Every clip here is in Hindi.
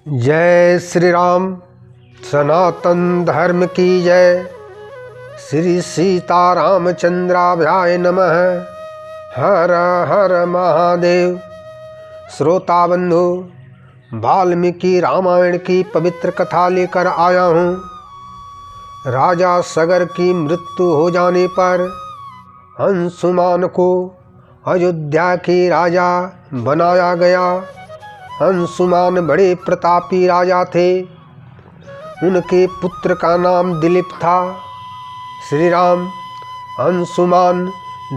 जय श्री राम। सनातन धर्म की जय। श्री सीतारामचंद्राभ्याय नमः। हर हर महादेव। श्रोता बंधु, वाल्मीकि रामायण की पवित्र कथा लेकर आया हूँ। राजा सगर की मृत्यु हो जाने पर अंशुमान को अयोध्या के राजा बनाया गया। अंशुमान बड़े प्रतापी राजा थे। उनके पुत्र का नाम दिलीप था। श्री राम अंशुमान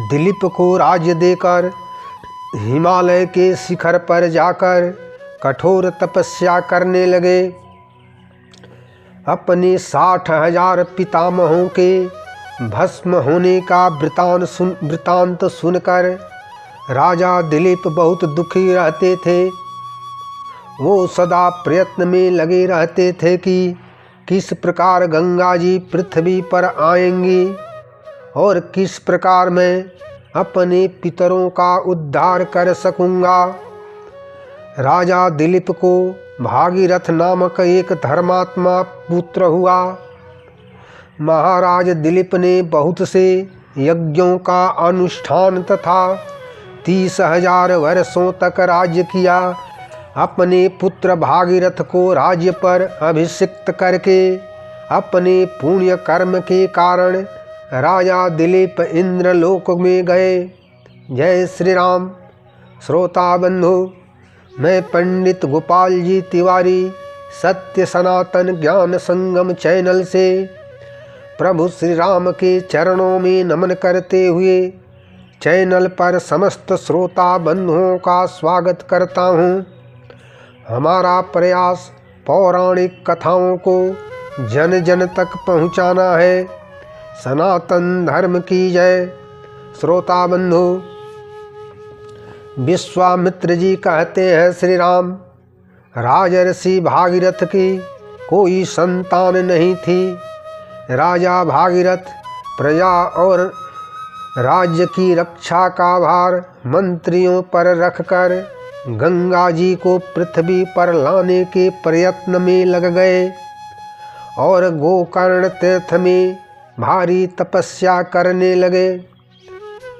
दिलीप को राज्य देकर हिमालय के शिखर पर जाकर कठोर तपस्या करने लगे। अपने 60,000 पितामहों के भस्म होने का वृतांत सुनकर राजा दिलीप बहुत दुखी रहते थे। वो सदा प्रयत्न में लगे रहते थे कि किस प्रकार गंगा जी पृथ्वी पर आएंगी और किस प्रकार मैं अपने पितरों का उद्धार कर सकूंगा। राजा दिलीप को भागीरथ नामक एक धर्मात्मा पुत्र हुआ। महाराज दिलीप ने बहुत से यज्ञों का अनुष्ठान तथा 30,000 वर्षों तक राज्य किया। अपने पुत्र भागीरथ को राज्य पर अभिषिक्त करके अपने पुण्य कर्म के कारण राजा दिलीप इंद्रलोक में गए। जय श्री राम। श्रोता बंधु, मैं पंडित गोपाल जी तिवारी सत्य सनातन ज्ञान संगम चैनल से प्रभु श्री राम के चरणों में नमन करते हुए चैनल पर समस्त श्रोता बंधुओं का स्वागत करता हूँ। हमारा प्रयास पौराणिक कथाओं को जन जन तक पहुँचाना है। सनातन धर्म की जय। श्रोता बंधु, विश्वामित्र जी कहते हैं, श्री राम, राजर्षि भागीरथ की कोई संतान नहीं थी। राजा भागीरथ प्रजा और राज्य की रक्षा का भार मंत्रियों पर रखकर गंगा जी को पृथ्वी पर लाने के प्रयत्न में लग गए और गोकर्ण तीर्थ में भारी तपस्या करने लगे।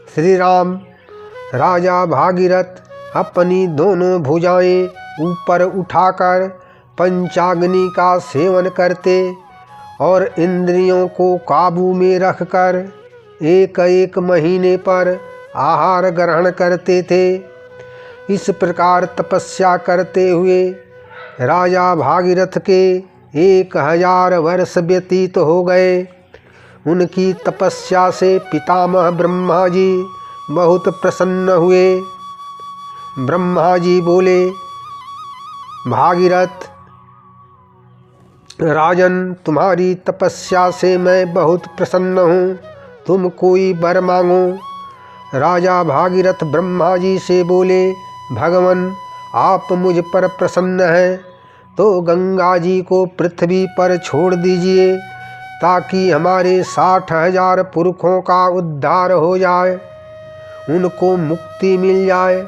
श्री राम, राजा भागीरथ अपनी दोनों भुजाएं ऊपर उठाकर पंचाग्नि का सेवन करते और इंद्रियों को काबू में रखकर एक एक महीने पर आहार ग्रहण करते थे। इस प्रकार तपस्या करते हुए राजा भागीरथ के 1000 वर्ष व्यतीत हो गए। उनकी तपस्या से पितामह ब्रह्मा जी बहुत प्रसन्न हुए। ब्रह्मा जी बोले, भागीरथ राजन, तुम्हारी तपस्या से मैं बहुत प्रसन्न हूँ। तुम कोई वर मांगो। राजा भागीरथ ब्रह्मा जी से बोले, भगवान, आप मुझ पर प्रसन्न हैं तो गंगा जी को पृथ्वी पर छोड़ दीजिए ताकि हमारे 60,000 पुरखों का उद्धार हो जाए, उनको मुक्ति मिल जाए।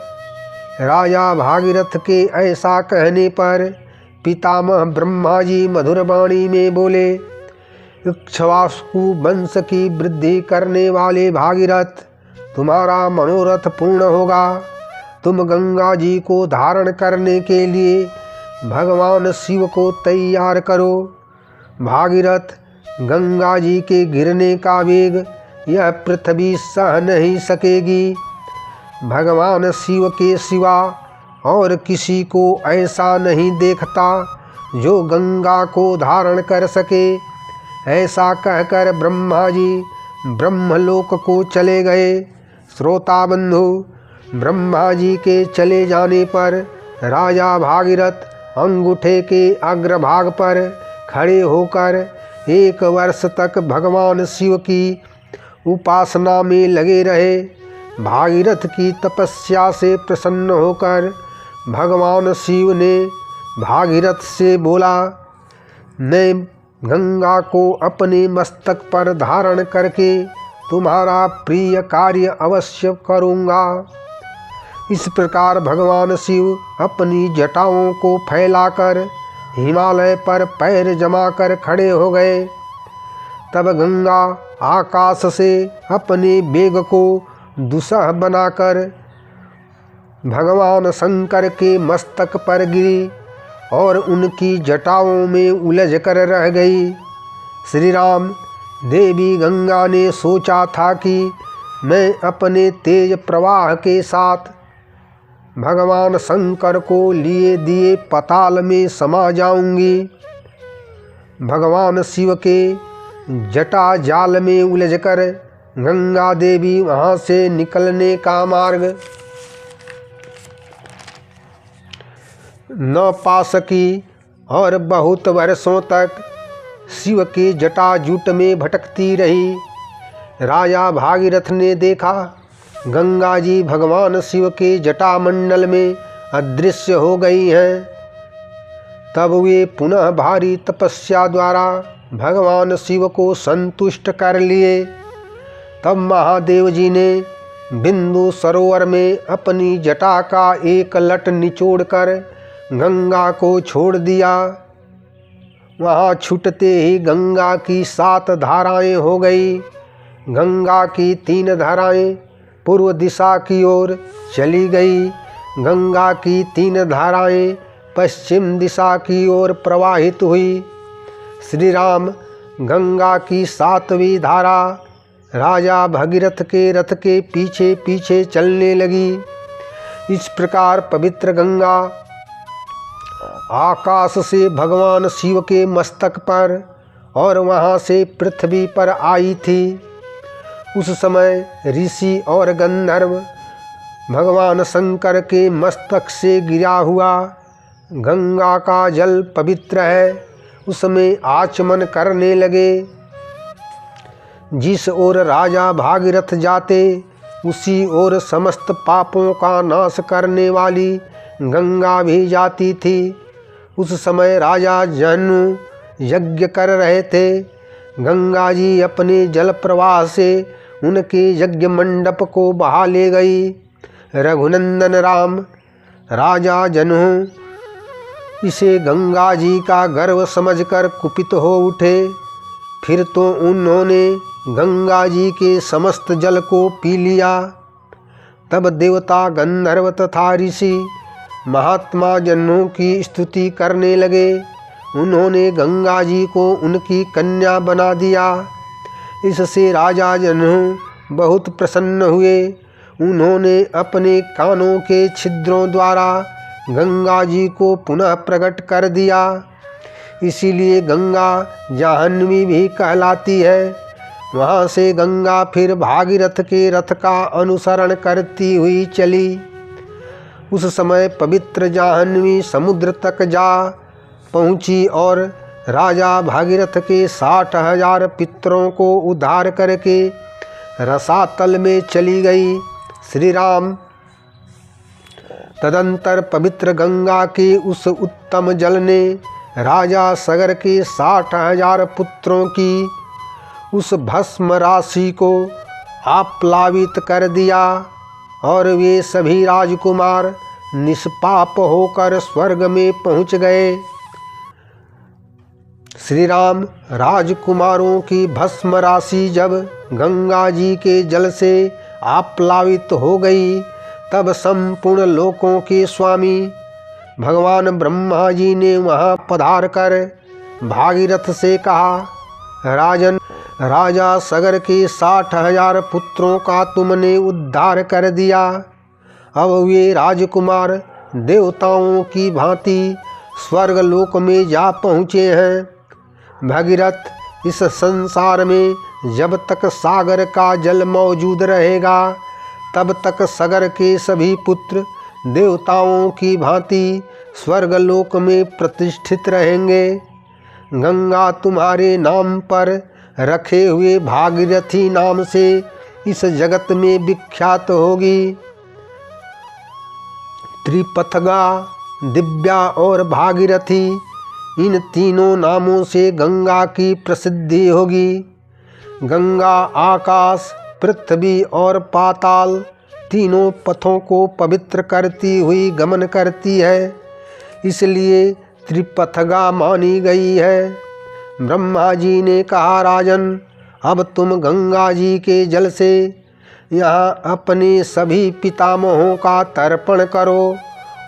राजा भागीरथ के ऐसा कहने पर पितामह ब्रह्मा जी मधुर वाणी में बोले, इक्ष्वाकु वंश की वृद्धि करने वाले भागीरथ, तुम्हारा मनोरथ पूर्ण होगा। तुम गंगा जी को धारण करने के लिए भगवान शिव को तैयार करो। भागीरथ, गंगा जी के गिरने का वेग यह पृथ्वी सह नहीं सकेगी। भगवान शिव के सिवा और किसी को ऐसा नहीं देखता जो गंगा को धारण कर सके। ऐसा कहकर ब्रह्मा जी ब्रह्मलोक को चले गए। श्रोता बंधु, ब्रह्मा जी के चले जाने पर राजा भागीरथ अंगूठे के अग्रभाग पर खड़े होकर 1 वर्ष तक भगवान शिव की उपासना में लगे रहे। भागीरथ की तपस्या से प्रसन्न होकर भगवान शिव ने भागीरथ से बोला, मैं गंगा को अपने मस्तक पर धारण करके तुम्हारा प्रिय कार्य अवश्य करूँगा। इस प्रकार भगवान शिव अपनी जटाओं को फैलाकर हिमालय पर पैर जमाकर खड़े हो गए। तब गंगा आकाश से अपने वेग को दुसह बनाकर भगवान शंकर के मस्तक पर गिरी और उनकी जटाओं में उलझ कर रह गई। श्री राम, देवी गंगा ने सोचा था कि मैं अपने तेज प्रवाह के साथ भगवान शंकर को लिए दिए पाताल में समा जाऊंगी। भगवान शिव के जटा जाल में उलझकर गंगा देवी वहाँ से निकलने का मार्ग न पा सकी और बहुत वर्षों तक शिव के जटाजूट में भटकती रही। राजा भागीरथ ने देखा गंगा जी भगवान शिव के जटामंडल में अदृश्य हो गई हैं। तब वे पुनः भारी तपस्या द्वारा भगवान शिव को संतुष्ट कर लिए। तब महादेव जी ने बिंदु सरोवर में अपनी जटा का एक लट निचोड़कर गंगा को छोड़ दिया। वहाँ छूटते ही गंगा की 7 धाराएं हो गई। गंगा की 3 धाराएं पूर्व दिशा की ओर चली गई। गंगा की 3 धाराएं पश्चिम दिशा की ओर प्रवाहित हुई। श्री राम गंगा की 7वीं धारा राजा भगीरथ के रथ के पीछे पीछे चलने लगी। इस प्रकार पवित्र गंगा आकाश से भगवान शिव के मस्तक पर और वहाँ से पृथ्वी पर आई थी। उस समय ऋषि और गंधर्व भगवान शंकर के मस्तक से गिरा हुआ गंगा का जल पवित्र है उसमें आचमन करने लगे। जिस ओर राजा भागीरथ जाते उसी ओर समस्त पापों का नाश करने वाली गंगा भी जाती थी। उस समय राजा जनु यज्ञ कर रहे थे। गंगा जी अपने जल प्रवाह से उनके यज्ञ मंडप को बहा ले गई। रघुनंदन राम राजा जनु इसे गंगा जी का गर्व समझकर कुपित हो उठे। फिर तो उन्होंने गंगा जी के समस्त जल को पी लिया। तब देवता गंधर्व तथा ऋषि महात्मा जनों की स्तुति करने लगे। उन्होंने गंगा जी को उनकी कन्या बना दिया। इससे राजा जनों बहुत प्रसन्न हुए। उन्होंने अपने कानों के छिद्रों द्वारा गंगा जी को पुनः प्रकट कर दिया। इसीलिए गंगा जाह्नवी भी कहलाती है। वहाँ से गंगा फिर भागीरथ के रथ का अनुसरण करती हुई चली। उस समय पवित्र जाह्नवी समुद्र तक जा पहुँची और राजा भागीरथ के 60,000 पितरों को उद्धार करके रसातल में चली गई। श्री राम तदंतर पवित्र गंगा के उस उत्तम जल ने राजा सगर के 60,000 पुत्रों की उस भस्म राशि को आप्लावित कर दिया और वे सभी राजकुमार निष्पाप होकर स्वर्ग में पहुँच गए। श्री राम राजकुमारों की भस्म राशि जब गंगा जी के जल से आप्लावित हो गई तब संपूर्ण लोकों के स्वामी भगवान ब्रह्मा जी ने वहाँ पधार कर भागीरथ से कहा, राजन, राजा सगर के 60,000 पुत्रों का तुमने उद्धार कर दिया। अब वे राजकुमार देवताओं की भांति स्वर्गलोक में जा पहुँचे हैं। भगीरथ, इस संसार में जब तक सागर का जल मौजूद रहेगा तब तक सगर के सभी पुत्र देवताओं की भांति स्वर्गलोक में प्रतिष्ठित रहेंगे। गंगा तुम्हारे नाम पर रखे हुए भागीरथी नाम से इस जगत में विख्यात होगी। त्रिपथगा, दिव्या और भागीरथी, इन तीनों नामों से गंगा की प्रसिद्धि होगी। गंगा आकाश, पृथ्वी और पाताल तीनों पथों को पवित्र करती हुई गमन करती है। इसलिए त्रिपथगा मानी गई है। ब्रह्मा जी ने कहा, राजन, अब तुम गंगा जी के जल से यहाँ अपने सभी पितामहों का तर्पण करो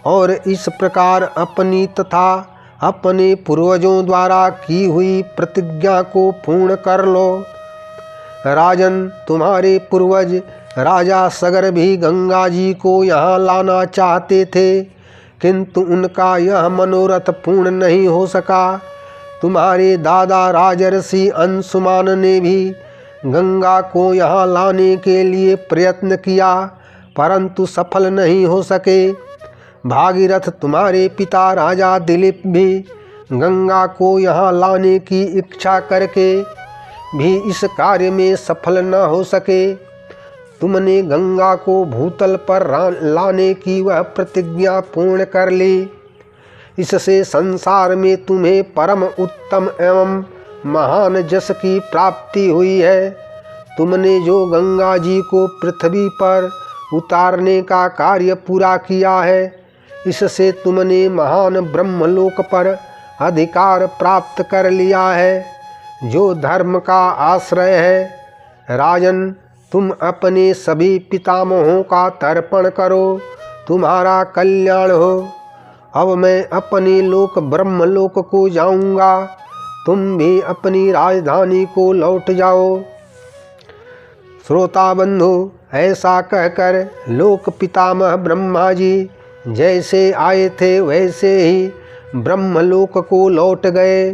और इस प्रकार अपनी तथा अपने पूर्वजों द्वारा की हुई प्रतिज्ञा को पूर्ण कर लो। राजन, तुम्हारे पूर्वज राजा सगर भी गंगा जी को यहाँ लाना चाहते थे, किंतु उनका यह मनोरथ पूर्ण नहीं हो सका। तुम्हारे दादा राजर्षि अंशुमान ने भी गंगा को यहाँ लाने के लिए प्रयत्न किया, परंतु सफल नहीं हो सके। भागीरथ, तुम्हारे पिता राजा दिलीप भी गंगा को यहाँ लाने की इच्छा करके भी इस कार्य में सफल न हो सके। तुमने गंगा को भूतल पर लाने की वह प्रतिज्ञा पूर्ण कर ली। इससे संसार में तुम्हें परम उत्तम एवं महान जस की प्राप्ति हुई है। तुमने जो गंगा जी को पृथ्वी पर उतारने का कार्य पूरा किया है, इससे तुमने महान ब्रह्मलोक पर अधिकार प्राप्त कर लिया है, जो धर्म का आश्रय है। राजन, तुम अपने सभी पितामहों का तर्पण करो, तुम्हारा कल्याण हो। अब मैं अपने लोक ब्रह्मलोक को जाऊंगा, तुम भी अपनी राजधानी को लौट जाओ। श्रोता बंधु, ऐसा कहकर लोक पितामह ब्रह्मा जी जैसे आए थे वैसे ही ब्रह्मलोक को लौट गए।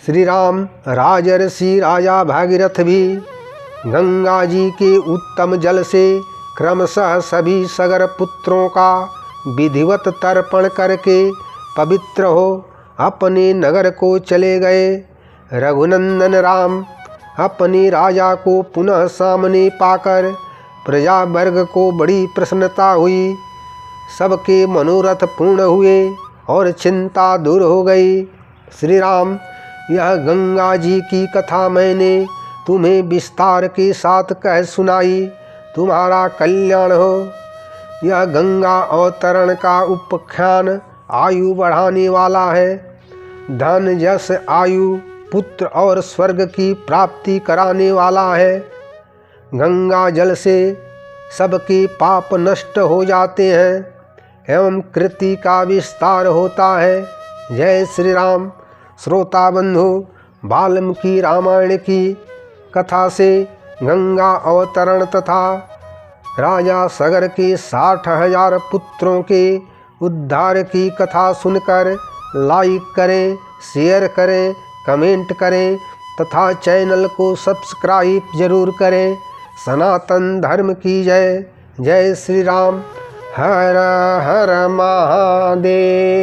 श्री राम, राजर्षि राजा भागीरथ भी गंगा जी के उत्तम जल से क्रमशः सभी सगर पुत्रों का विधिवत तर्पण करके पवित्र हो अपने नगर को चले गए। रघुनंदन राम अपने राजा को पुनः सामने पाकर प्रजा वर्ग को बड़ी प्रसन्नता हुई। सबके मनोरथ पूर्ण हुए और चिंता दूर हो गई। श्री राम, यह गंगा जी की कथा मैंने तुम्हें विस्तार के साथ कह सुनाई, तुम्हारा कल्याण हो। यह गंगा अवतरण का उपाख्यान आयु बढ़ाने वाला है, धन यश आयु पुत्र और स्वर्ग की प्राप्ति कराने वाला है। गंगा जल से सबके पाप नष्ट हो जाते हैं एवं कृति का विस्तार होता है। जय श्री राम। श्रोता बंधु, वाल्मीकि रामायण की कथा से गंगा अवतरण तथा राजा सगर के 60,000 पुत्रों के उद्धार की कथा सुनकर लाइक करें, शेयर करें, कमेंट करें तथा चैनल को सब्सक्राइब जरूर करें। सनातन धर्म की जय। जय श्री राम। हर हर महादेव।